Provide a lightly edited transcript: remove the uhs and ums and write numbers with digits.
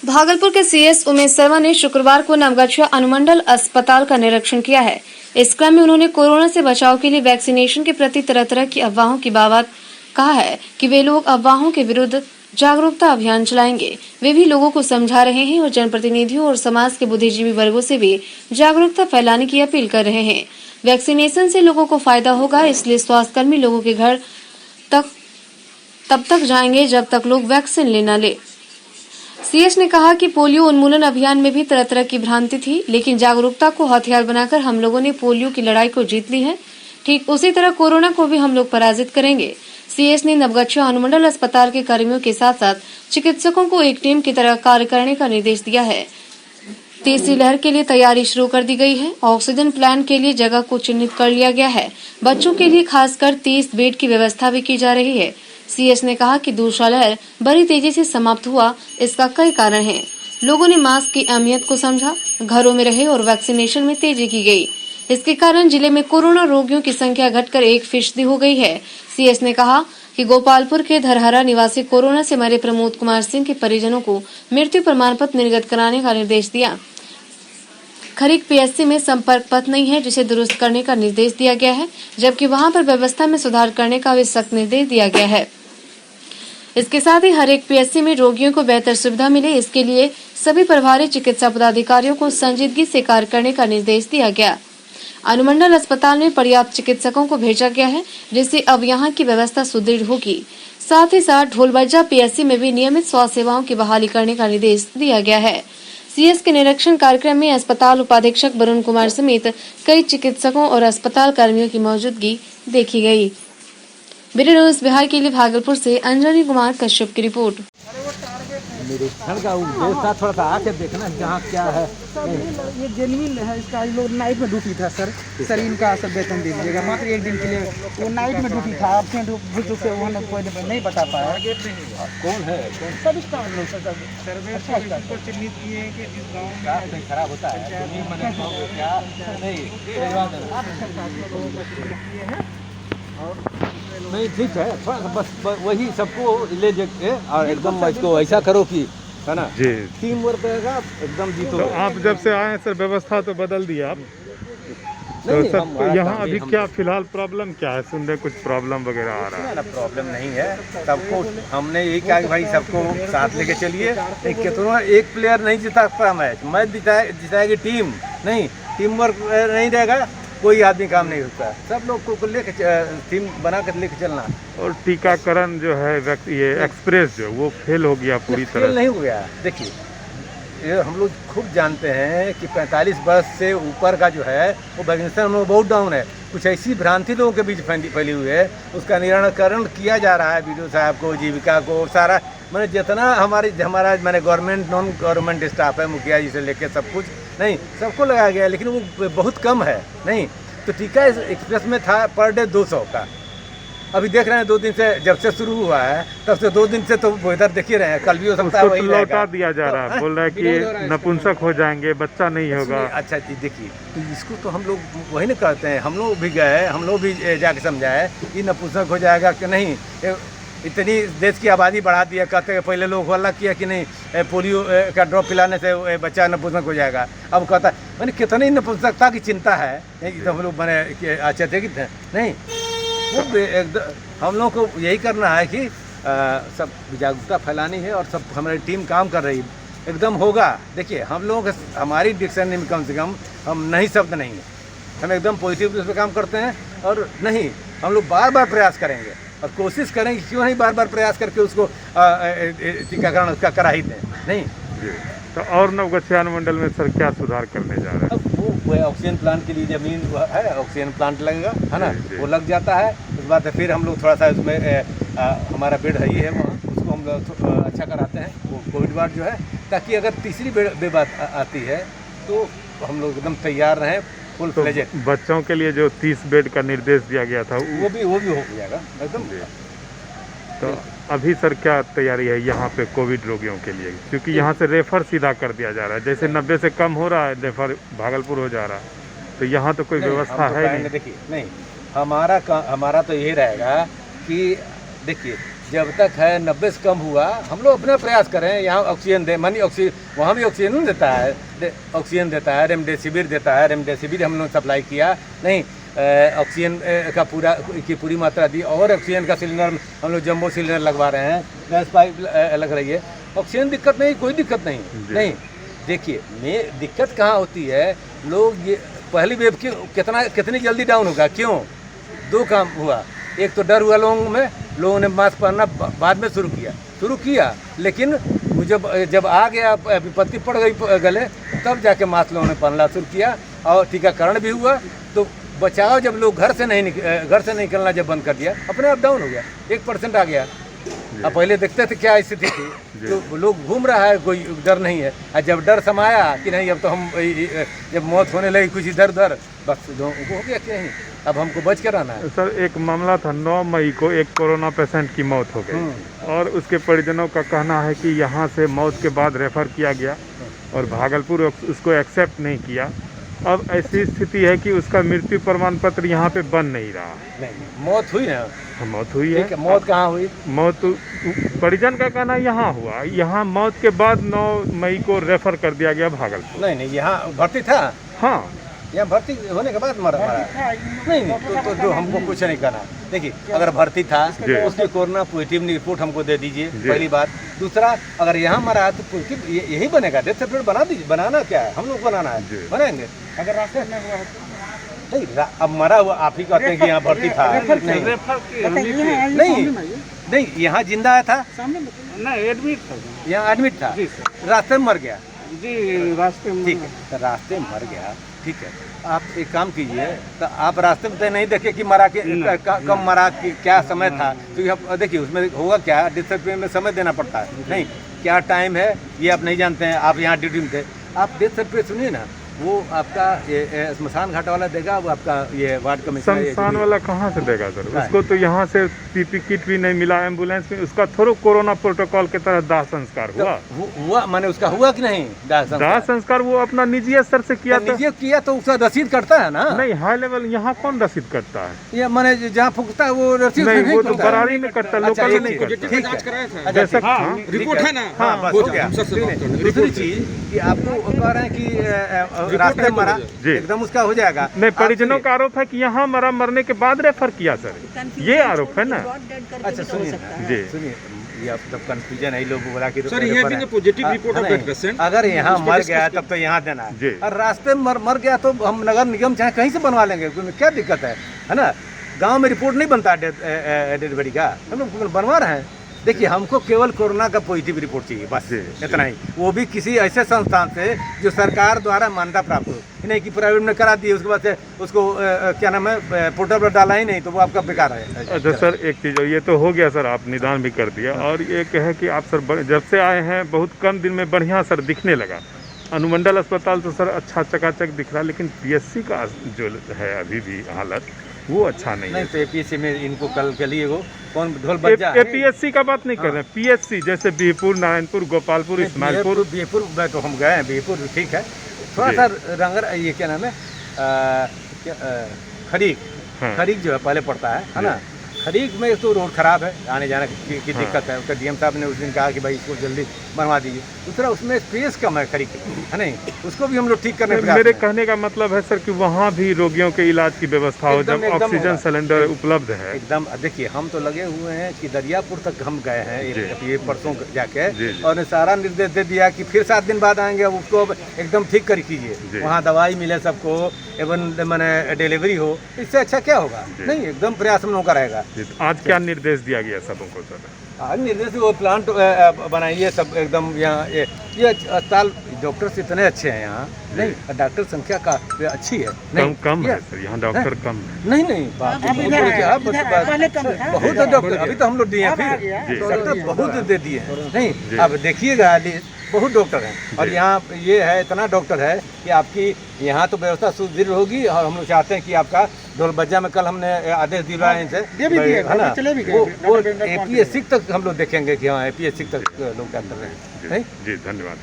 भागलपुर के सीएस उमेश शर्मा ने शुक्रवार को नवगछिया अनुमंडल अस्पताल का निरीक्षण किया है। इस क्रम में उन्होंने कोरोना से बचाव के लिए वैक्सीनेशन के प्रति तरह तरह की अफवाहों की बाबत कहा है कि वे लोग अफवाहों के विरुद्ध जागरूकता अभियान चलाएंगे। वे भी लोगों को समझा रहे हैं और जनप्रतिनिधियों और समाज के बुद्धिजीवी वर्गों से भी जागरूकता फैलाने की अपील कर रहे हैं। वैक्सीनेशन से लोगों को फायदा होगा, इसलिए स्वास्थ्यकर्मी लोगों के घर तब तक जाएंगे जब तक लोग वैक्सीन लेना ले। सीएस ने कहा कि पोलियो उन्मूलन अभियान में भी तरह तरह की भ्रांति थी, लेकिन जागरूकता को हथियार बनाकर हम लोगों ने पोलियो की लड़ाई को जीत ली है। ठीक उसी तरह कोरोना को भी हम लोग पराजित करेंगे। सीएस ने नवगछिया अनुमंडल अस्पताल के कर्मियों के साथ साथ चिकित्सकों को एक टीम की तरह कार्य करने का निर्देश दिया है। तीसरी लहर के लिए तैयारी शुरू कर दी गई है। ऑक्सीजन प्लांट के लिए जगह को चिन्हित कर लिया गया है। बच्चों के लिए खासकर 30 बेड की व्यवस्था भी की जा रही है। सीएस ने कहा कि दूसरा लहर बड़ी तेजी से समाप्त हुआ, इसका कई कारण हैं। लोगों ने मास्क की अहमियत को समझा, घरों में रहे और वैक्सीनेशन में तेजी की गई। इसके कारण जिले में कोरोना रोगियों की संख्या घटकर 1% हो गई है। सीएस ने कहा कि गोपालपुर के धरहरा निवासी कोरोना से मरे प्रमोद कुमार सिंह के परिजनों को मृत्यु प्रमाण पत्र निर्गत कराने का निर्देश दिया। खरीक पीएचसी में संपर्क पथ नहीं है, जिसे दुरुस्त करने का निर्देश दिया गया है, जबकि वहां पर व्यवस्था में सुधार करने का भी सख्त निर्देश दिया गया है। इसके साथ ही हर एक पीएचसी में रोगियों को बेहतर सुविधा मिले, इसके लिए सभी प्रभारी चिकित्सा पदाधिकारियों को संजीदगी से कार्य करने का निर्देश दिया गया। अनुमंडल अस्पताल में पर्याप्त चिकित्सकों को भेजा गया है, जिससे अब यहां की व्यवस्था सुदृढ़ होगी। साथ ही साथ ढोलबज्जा पीएचसी में भी नियमित स्वास्थ्य सेवाओं की बहाली करने का निर्देश दिया गया है। सीएस के निरीक्षण कार्यक्रम में अस्पताल उपाधीक्षक वरुण कुमार समेत कई चिकित्सकों और अस्पताल कर्मियों की मौजूदगी देखी गई। ब्यूरो न्यूज़ बिहार के लिए भागलपुर से अंजनी कुमार कश्यप की रिपोर्ट। निरीक्षण का उद्देश्य था थोड़ा सा आके देखना जहाँ क्या है। ये जेन्युइन है, इसका ये लोग नाइट में ड्यूटी था सर। सर इनका सर वेतन दे दीजिएगा, मात्र एक दिन के लिए। वो नाइट में ड्यूटी था, एब्सेंट से उन्होंने कोई नहीं बता पाया। कौन है? सब स्टाफ लोग सर। चिन्हित किए हैं कि जिस गाँव में खराब होता है क्या नहीं, ठीक है। थोड़ा सा बस वही सबको ले जाके और एकदम इसको ऐसा करो कि है ना जी, टीम वर्क रहेगा, एकदम जीतो। तो आप जब से आए सर व्यवस्था तो बदल दी आप। तो सर यहाँ अभी क्या फिलहाल प्रॉब्लम क्या है? सुन रहे कुछ प्रॉब्लम वगैरह आ रहा है? ना प्रॉब्लम नहीं है, सबको हमने यही कहा कि भाई सबको साथ लेके चलिए। कितना एक प्लेयर नहीं जिता मैच जिताएगी टीम, नहीं टीम वर्क नहीं रहेगा, कोई आदमी काम नहीं होता। सब लोग को लेके टीम बना कर लेके चलना। और टीकाकरण जो है ये एक्सप्रेस जो वो फेल हो गया पूरी तरह। फेल नहीं हो गया। देखिए ये हम लोग खूब जानते हैं कि 45 वर्ष से ऊपर का जो है वो वैक्सीनेशन में बहुत डाउन है। कुछ ऐसी भ्रांति लोगों के बीच फैली हुई है, उसका निराकरण किया जा रहा है। बीडीओ साहब को, जीविका को, सारा मैंने जितना हमारा मैंने गवर्नमेंट नॉन गवर्नमेंट स्टाफ है, मुखिया जी से लेके सब कुछ नहीं सबको लगाया गया है, लेकिन वो बहुत कम है। नहीं तो टीका एक्सप्रेस में था पर डे 200 का। अभी देख रहे हैं 2 दिन से जब से शुरू हुआ है तब से 2 दिन से तो इधर देख ही रहे हैं, कल भी हो सकता है वही लौटा दिया जा रहा है। बोल रहा है कि नपुंसक हो जाएंगे, बच्चा नहीं होगा। अच्छा देखिए, तो इसको तो हम लोग वही ना कहते हैं। हम लोग भी गए, हम लोग भी जाके समझाए कि नपुंसक हो जाएगा कि नहीं। इतनी देश की आबादी बढ़ा दिया, कहते हैं पहले लोग हल्ला किया कि नहीं पोलियो का ड्रॉप पिलाने से बच्चा नपुंसक हो जाएगा। अब कहता मैंने कितनी नपुंसकता की चिंता है, तो हम लोग मैंने अच्छे थे कि नहीं। हम लोग को यही करना है कि सब जागरूकता फैलानी है और सब हमारी टीम काम कर रही है, एकदम होगा। देखिए हम लोग हमारी डिक्शनरी में कम से कम हम नहीं शब्द नहीं है, हम एकदम पॉजिटिव उस पर काम करते हैं। और नहीं हम लोग बार बार प्रयास करेंगे और कोशिश करेंगे, क्यों नहीं बार बार प्रयास करके उसको टीकाकरण उसका करा ही दें। नहीं तो और नवगछिया अनुमंडल में सर क्या सुधार करने जा रहे हैं? अब वो ऑक्सीजन प्लांट के लिए जमीन है, ऑक्सीजन प्लांट लगेगा, है ना, वो लग जाता है। उस बाद फिर हम लोग थोड़ा सा उसमें हमारा बेड है ही है वहाँ, उसको हम लोग अच्छा कराते हैं वो कोविड वार्ड जो है, ताकि अगर तीसरी बेड बात आती है तो हम लोग एकदम तैयार रहें फुल फ्लेजेड। बच्चों के लिए जो 30 बेड का निर्देश दिया गया था वो भी हो जाएगा एकदम। तो अभी सर क्या तैयारी है यहाँ पे कोविड रोगियों के लिए? क्योंकि यहाँ से रेफर सीधा कर दिया जा रहा है, जैसे 90 से कम हो रहा है रेफर भागलपुर हो जा रहा है, तो यहाँ तो कोई व्यवस्था है नहीं। देखिए नहीं, हमारा तो यही रहेगा कि देखिए जब तक है 90 से कम हुआ हम लोग अपना प्रयास करें, यहाँ ऑक्सीजन दे, मानी ऑक्सीजन वहाँ भी ऑक्सीजन नहीं देता है, ऑक्सीजन देता है, रेमडेसिविर देता है, रेमडेसिविर हम लोग सप्लाई किया नहीं, ऑक्सीजन का पूरी मात्रा दी, और ऑक्सीजन का सिलेंडर हम लोग जंबो सिलेंडर लगवा रहे हैं, गैस पाइप लग रही है, ऑक्सीजन दिक्कत नहीं, कोई दिक्कत नहीं। देखिए दिक्कत कहाँ होती है, लोग ये पहली वेव की कितनी जल्दी डाउन होगा, क्यों? दो काम हुआ, एक तो डर हुआ लोगों ने मास्क पहनना बाद में शुरू किया, लेकिन जब आ गया विपत्ति पड़ गई गले, तब जाके मास्क लोगों ने पहनना शुरू किया, और टीकाकरण भी हुआ, तो बचाव जब लोग घर से नहीं निकलना जब बंद कर दिया, अपने आप डाउन हो गया, 1% आ गया। अब पहले देखते थे क्या स्थिति थी, तो लोग घूम रहा है, कोई डर नहीं है, और जब डर समाया कि नहीं अब तो हम जब मौत होने लगी कुछ इधर उधर, बस हो गया कि नहीं अब हमको बच कर आना है। सर एक मामला था, 9 मई को एक कोरोना पेशेंट की मौत हो गई, और उसके परिजनों का कहना है कि यहाँ से मौत के बाद रेफर किया गया और भागलपुर उसको एक्सेप्ट नहीं किया। अब ऐसी स्थिति है कि उसका मृत्यु प्रमाण पत्र यहाँ पे बन नहीं रहा। नहीं, मौत हुई ना, मौत हुई है। मौत कहाँ हुई? मौत परिजन का कहना यहाँ हुआ, यहाँ मौत के बाद 9 मई को रेफर कर दिया गया भागलपुर। नहीं, यहाँ भर्ती था। हाँ, यहाँ भर्ती होने के बाद मरा नहीं, तो हमको कुछ नहीं करना। देखिए अगर भर्ती था तो उसकी कोरोना पॉजिटिव रिपोर्ट हमको दे दीजिए, पहली बात। दूसरा, अगर यहाँ मरा है तो पॉजिटिव यही बनेगा, डेथ सर्टिफिकेट बना दीजिए। बनाना क्या है, हम लोग बनाना है, बनाएंगे। अगर रास्ते में हुआ नहीं, अब मरा हुआ आप ही कहते हैं कि यहाँ भर्ती था। नहीं, यहाँ जिंदा आया था, एडमिट था, यहाँ एडमिट था, रास्ते में मर गया जी, रास्ते में। ठीक है, तो रास्ते में मर गया, ठीक है। आप एक काम कीजिए, तो आप रास्ते में नहीं देखे कि मरा के कब मरा, कि क्या समय था, तो देखिए उसमें होगा क्या, डेथ सर्टिफिकेट में समय देना पड़ता है, नहीं क्या टाइम है ये आप नहीं जानते हैं, आप यहाँ ड्यूटी में थे, आप डेथ सर्टिफिकेट सुनिए ना, वो आपका ये स्मशान घाट वाला देगा, वो आपका ये वार्ड कमिश्नर। स्मशान वाला कहाँ से देगा सर? उसको तो यहाँ से पीपी किट भी नहीं मिला, एम्बुलेंस में उसका थोड़ा कोरोना प्रोटोकॉल के तरह दाह संस्कार हुआ माने उसका हुआ कि नहीं? दाह संस्कार वो अपना निजी स्तर से किया, निजी किया तो उसका रसीद करता है ना। नहीं, हाई लेवल यहाँ कौन रसीद करता है? ये माने जहाँ फूकता है वो रसीद नहीं, वो तो बरारी में करता है, लोकल में नहीं करता। रिपोर्ट है ना। हाँ, दूसरी चीज कि आपको कह रहे हैं कि रास्ते में मरा, एकदम उसका हो जाएगा। नहीं, परिजनों का आरोप है कि यहाँ मरा, मरने के बाद रेफर किया सर, ये आरोप है ना। अच्छा सुनिए सुनिए, ये आप सब कंफ्यूजन है, लोग बोला कि सर ये भी positive report of that patient, अगर यहाँ मर गया तब तो यहाँ देना है, और रास्ते में मर गया तो हम नगर निगम चाहे कहीं से बनवा लेंगे, क्या दिक्कत है ना। गाँव में रिपोर्ट नहीं बनता डेड बॉडी का, हम लोग बनवा रहे हैं। देखिए हमको केवल कोरोना का पॉजिटिव रिपोर्ट चाहिए, बस इतना ही, वो भी किसी ऐसे संस्थान से जो सरकार द्वारा मान्यता प्राप्त हो, नहीं कि प्राइवेट में करा दिए उसके बाद से उसको क्या नाम है पोर्टल पर डाला ही नहीं, तो वो आपका बेकार है। अच्छा सर, एक चीज़ ये तो हो गया सर, आप निदान भी कर दिया, और ये कहे कि आप सर जब से आए हैं बहुत कम दिन में बढ़िया सर दिखने लगा। अनुमंडल अस्पताल तो सर अच्छा चकाचक दिख रहा है, लेकिन पीएससी का जो है अभी भी हालत वो अच्छा नहीं है। तो एपीएससी में इनको कल के लिए वो कौन ढोल बजा है? एपीएससी का बात नहीं कर रहे हैं, पीएससी जैसे बीहपुर, नारायणपुर, गोपालपुर, इस्माइलपुर। बीहपुर में तो हम गए हैं, बीहपुर ठीक है, थोड़ा सा रंगर ये क्या नाम है, खरीक जो है पहले पड़ता है ना। खरीक में तो रोड खराब है, आने जाने की दिक्कत है, उसका डीएम साहब ने उस दिन कहा कि भाई इसको जल्दी बनवा दीजिए। दूसरा उसमें स्पेस कम है खरीक है नहीं, उसको भी हम लोग ठीक करने मेरे कहने का मतलब है सर कि वहाँ भी रोगियों के इलाज की व्यवस्था हो, जब ऑक्सीजन सिलेंडर उपलब्ध है एकदम। देखिए हम तो लगे हुए हैं कि दरियापुर तक हम गए हैं ये परसों जाके, और सारा निर्देश दे दिया कि फिर 7 दिन बाद आएंगे, उसको एकदम ठीक कर कीजिए, वहाँ दवाई मिले सबको, एवं मैंने डिलीवरी हो, इससे अच्छा क्या होगा। नहीं, एकदम प्रयास हम लोगों का रहेगा। आज क्या निर्देश दिया गया सबों को सर? आज निर्देश वो प्लांट बनाइए सब एकदम, यहाँ ये अस्पताल डॉक्टर्स इतने अच्छे हैं यहाँ, नहीं डॉक्टर संख्या का अच्छी है, नहीं कम है सर यहाँ, डॉक्टर कम नहीं बहुत डॉक्टर अभी तो हम लोग दिए, फिर डॉक्टर बहुत दे दिए नहीं। अब देखिएगा बहुत डॉक्टर हैं, और यहाँ ये है इतना डॉक्टर है कि आपकी यहाँ तो व्यवस्था सुदृढ़ होगी, और हम लोग चाहते हैं कि आपका ढोलबज्जा में कल हमने आदेश दिलवाए इनसे, है ना, वो एपीएससी तक हम लोग देखेंगे कि हाँ एपीएससी तक लोग क्या कर रहे हैं। जी धन्यवाद।